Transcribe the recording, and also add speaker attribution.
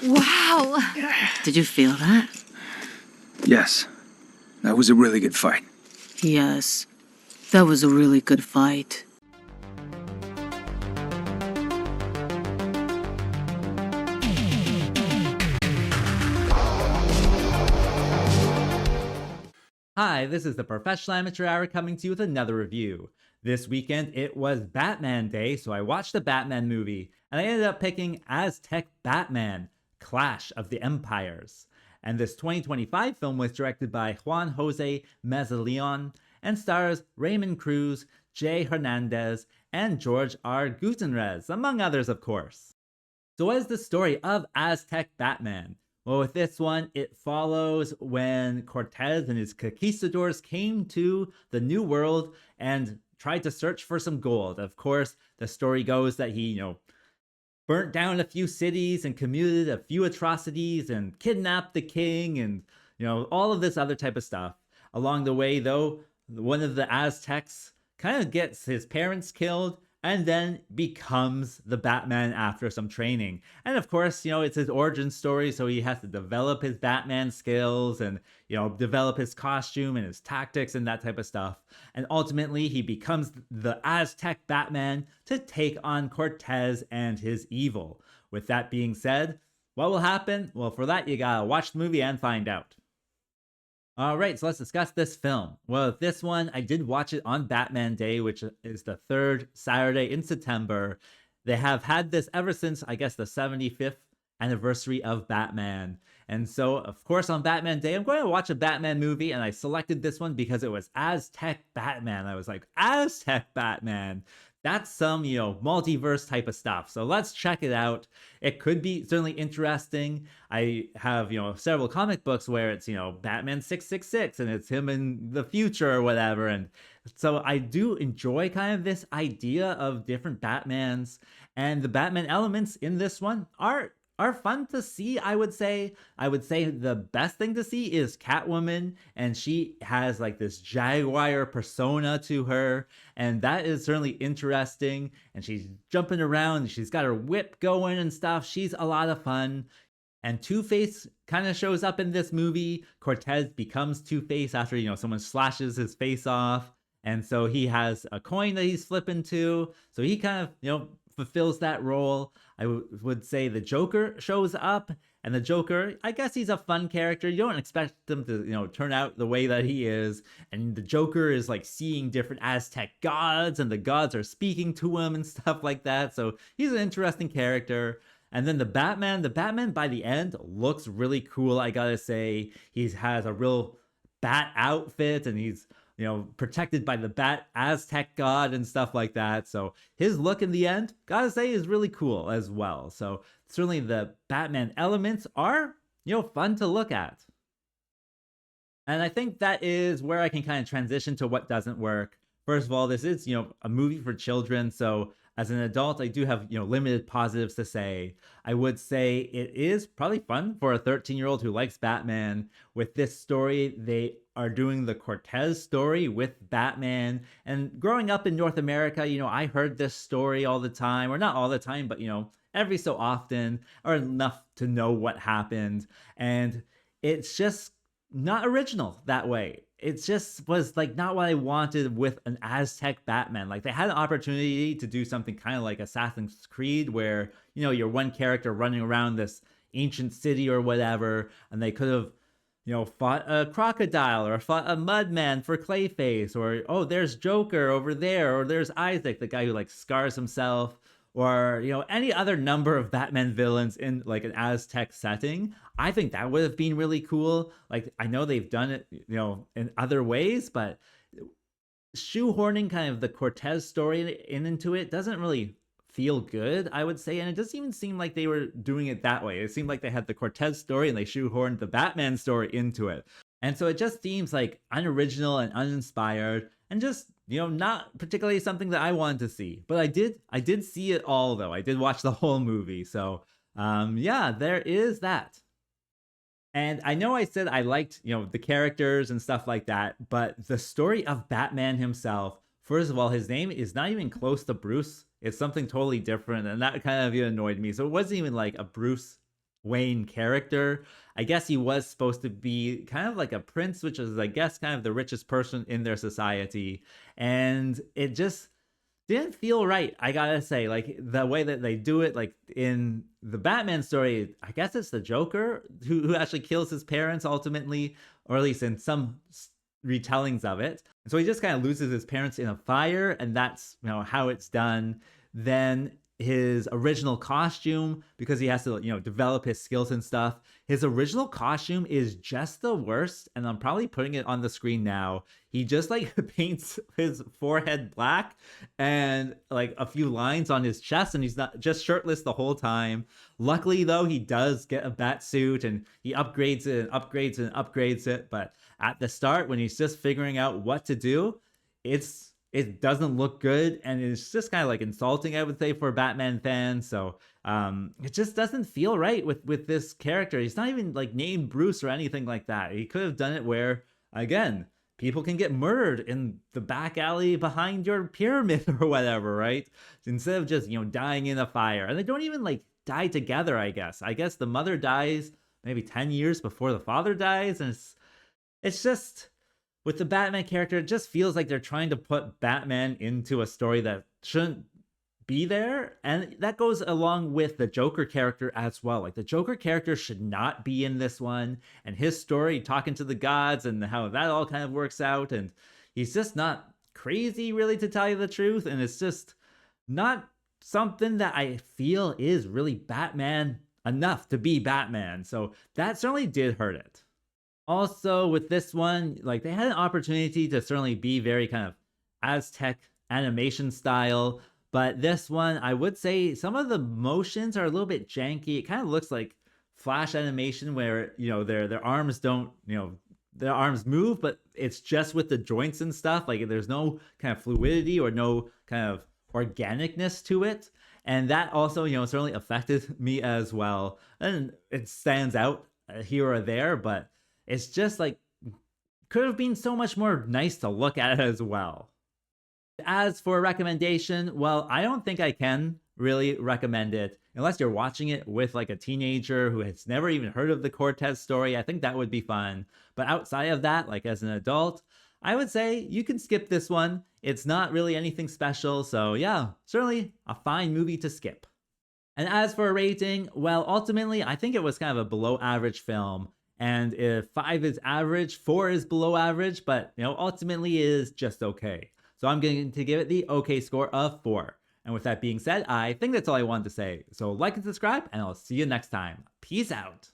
Speaker 1: Wow!
Speaker 2: Did you feel that?
Speaker 3: Yes. That was a really good fight.
Speaker 2: Yes. That was a really good fight.
Speaker 4: Hi, this is the Professional Amateur Hour coming to you with another review. This weekend it was Batman Day, so I watched the Batman movie, and I ended up picking Aztec Batman, Clash of the Empires. And this 2025 film was directed by Juan Jose Meza-Leon and stars Raymond Cruz, Jay Hernandez, and George R. Gutierrez, among others, of course. So what is the story of Aztec Batman? Well, with this one, it follows when Cortez and his conquistadors came to the New World and tried to search for some gold. Of course, the story goes that he, burnt down a few cities and committed a few atrocities and kidnapped the king and, all of this other type of stuff. Along the way, though, one of the Aztecs kind of gets his parents killed and then becomes the Batman after some training. And of course, it's his origin story, so he has to develop his Batman skills and, develop his costume and his tactics and that type of stuff. And ultimately, he becomes the Aztec Batman to take on Cortez and his evil. With that being said, what will happen? Well, for that, you gotta watch the movie and find out. Alright, so let's discuss this film. Well, this one, I did watch it on Batman Day, which is the third Saturday in September. They have had this ever since, I guess, the 75th anniversary of Batman. And so, of course, on Batman Day, I'm going to watch a Batman movie, and I selected this one because it was Aztec Batman. I was like, Aztec Batman! That's some, multiverse type of stuff. So let's check it out. It could be certainly interesting. I have, several comic books where it's, Batman 666 and it's him in the future or whatever. And so I do enjoy kind of this idea of different Batmans, and the Batman elements in this one are fun to see. I would say the best thing to see is Catwoman, and she has like this jaguar persona to her, and that is certainly interesting. And she's jumping around, she's got her whip going and stuff. She's a lot of fun. And Two-Face kind of shows up in this movie. Cortez becomes Two-Face after, someone slashes his face off. And so he has a coin that he's flipping to. So he kind of, fulfills that role. I would say the Joker shows up, and the Joker, I guess he's a fun character. You don't expect him to, turn out the way that he is. And the Joker is like seeing different Aztec gods, and the gods are speaking to him and stuff like that. So he's an interesting character. And then the Batman by the end looks really cool, I gotta say. He has a real bat outfit, and he's protected by the Bat Aztec god and stuff like that. So his look in the end, gotta say, is really cool as well. So certainly the Batman elements are, fun to look at. And I think that is where I can kind of transition to what doesn't work. First of all, this is, a movie for children. So as an adult, I do have, limited positives to say. I would say it is probably fun for a 13-year-old who likes Batman. With this story, they are doing the Cortez story with Batman. And growing up in North America, I heard this story all the time, or not all the time, but, every so often, or enough to know what happened. And it's just not original that way. It just was like not what I wanted with an Aztec Batman. Like, they had an opportunity to do something kind of like Assassin's Creed, where, you're one character running around this ancient city or whatever, and they could have, fought a crocodile or fought a mudman for Clayface, or, oh, there's Joker over there, or there's Isaac, the guy who like scars himself, or, any other number of Batman villains in like an Aztec setting. I think that would have been really cool. Like, I know they've done it, in other ways, but shoehorning kind of the Cortez story into it doesn't really feel good, I would say. And it doesn't even seem like they were doing it that way. It seemed like they had the Cortez story and they shoehorned the Batman story into it. And so it just seems like unoriginal and uninspired, and just, not particularly something that I wanted to see. But I did see it all, though. I did watch the whole movie. So, yeah, there is that. And I know I said I liked, the characters and stuff like that, but the story of Batman himself first of all, his name is not even close to Bruce. It's something totally different, and that kind of annoyed me. So it wasn't even like a Bruce Wayne character. I guess he was supposed to be kind of like a prince, which is, I guess, kind of the richest person in their society. And it just didn't feel right, I gotta say. Like, the way that they do it, like in the Batman story, I guess it's the Joker who actually kills his parents ultimately, or at least in some retellings of it. And so he just kind of loses his parents in a fire, and that's, you know, how it's done. Then his original costume, because he has to, you know, develop his skills and stuff, his original costume is just the worst, and I'm probably putting it on the screen now. He just like paints his forehead black and like a few lines on his chest, and he's not just shirtless the whole time. Luckily though, he does get a bat suit, and he upgrades it and upgrades it and upgrades it, but at the start, when he's just figuring out what to do, it doesn't look good, and it's just kind of like insulting, I would say, for Batman fans. So it just doesn't feel right with this character. He's not even like named Bruce or anything like that. He could have done it where, again, people can get murdered in the back alley behind your pyramid or whatever, right? Instead of just, you know, dying in a fire. And they don't even like die together, I guess. I guess the mother dies maybe 10 years before the father dies, and it's just, with the Batman character, it just feels like they're trying to put Batman into a story that shouldn't be there. And that goes along with the Joker character as well. Like, the Joker character should not be in this one. And his story, talking to the gods and how that all kind of works out. And he's just not crazy, really, to tell you the truth. And it's just not something that I feel is really Batman enough to be Batman. So that certainly did hurt it. Also, with this one, like, they had an opportunity to certainly be very kind of Aztec animation style, but this one, I would say some of the motions are a little bit janky. It kind of looks like Flash animation where, you know, their arms don't, you know, their arms move, but it's just with the joints and stuff. Like, there's no kind of fluidity or no kind of organicness to it. And that also, you know, certainly affected me as well. And it stands out here or there, but it's just like, could have been so much more nice to look at as well. As for a recommendation, well, I don't think I can really recommend it unless you're watching it with like a teenager who has never even heard of the Cortez story. I think that would be fun. But outside of that, like as an adult, I would say you can skip this one. It's not really anything special. So yeah, certainly a fine movie to skip. And as for a rating, well, ultimately, I think it was kind of a below average film. And if 5 is average, 4 is below average, but, you know, ultimately is just okay. So I'm going to give it the okay score of 4. And with that being said, I think that's all I wanted to say. So like and subscribe, and I'll see you next time. Peace out.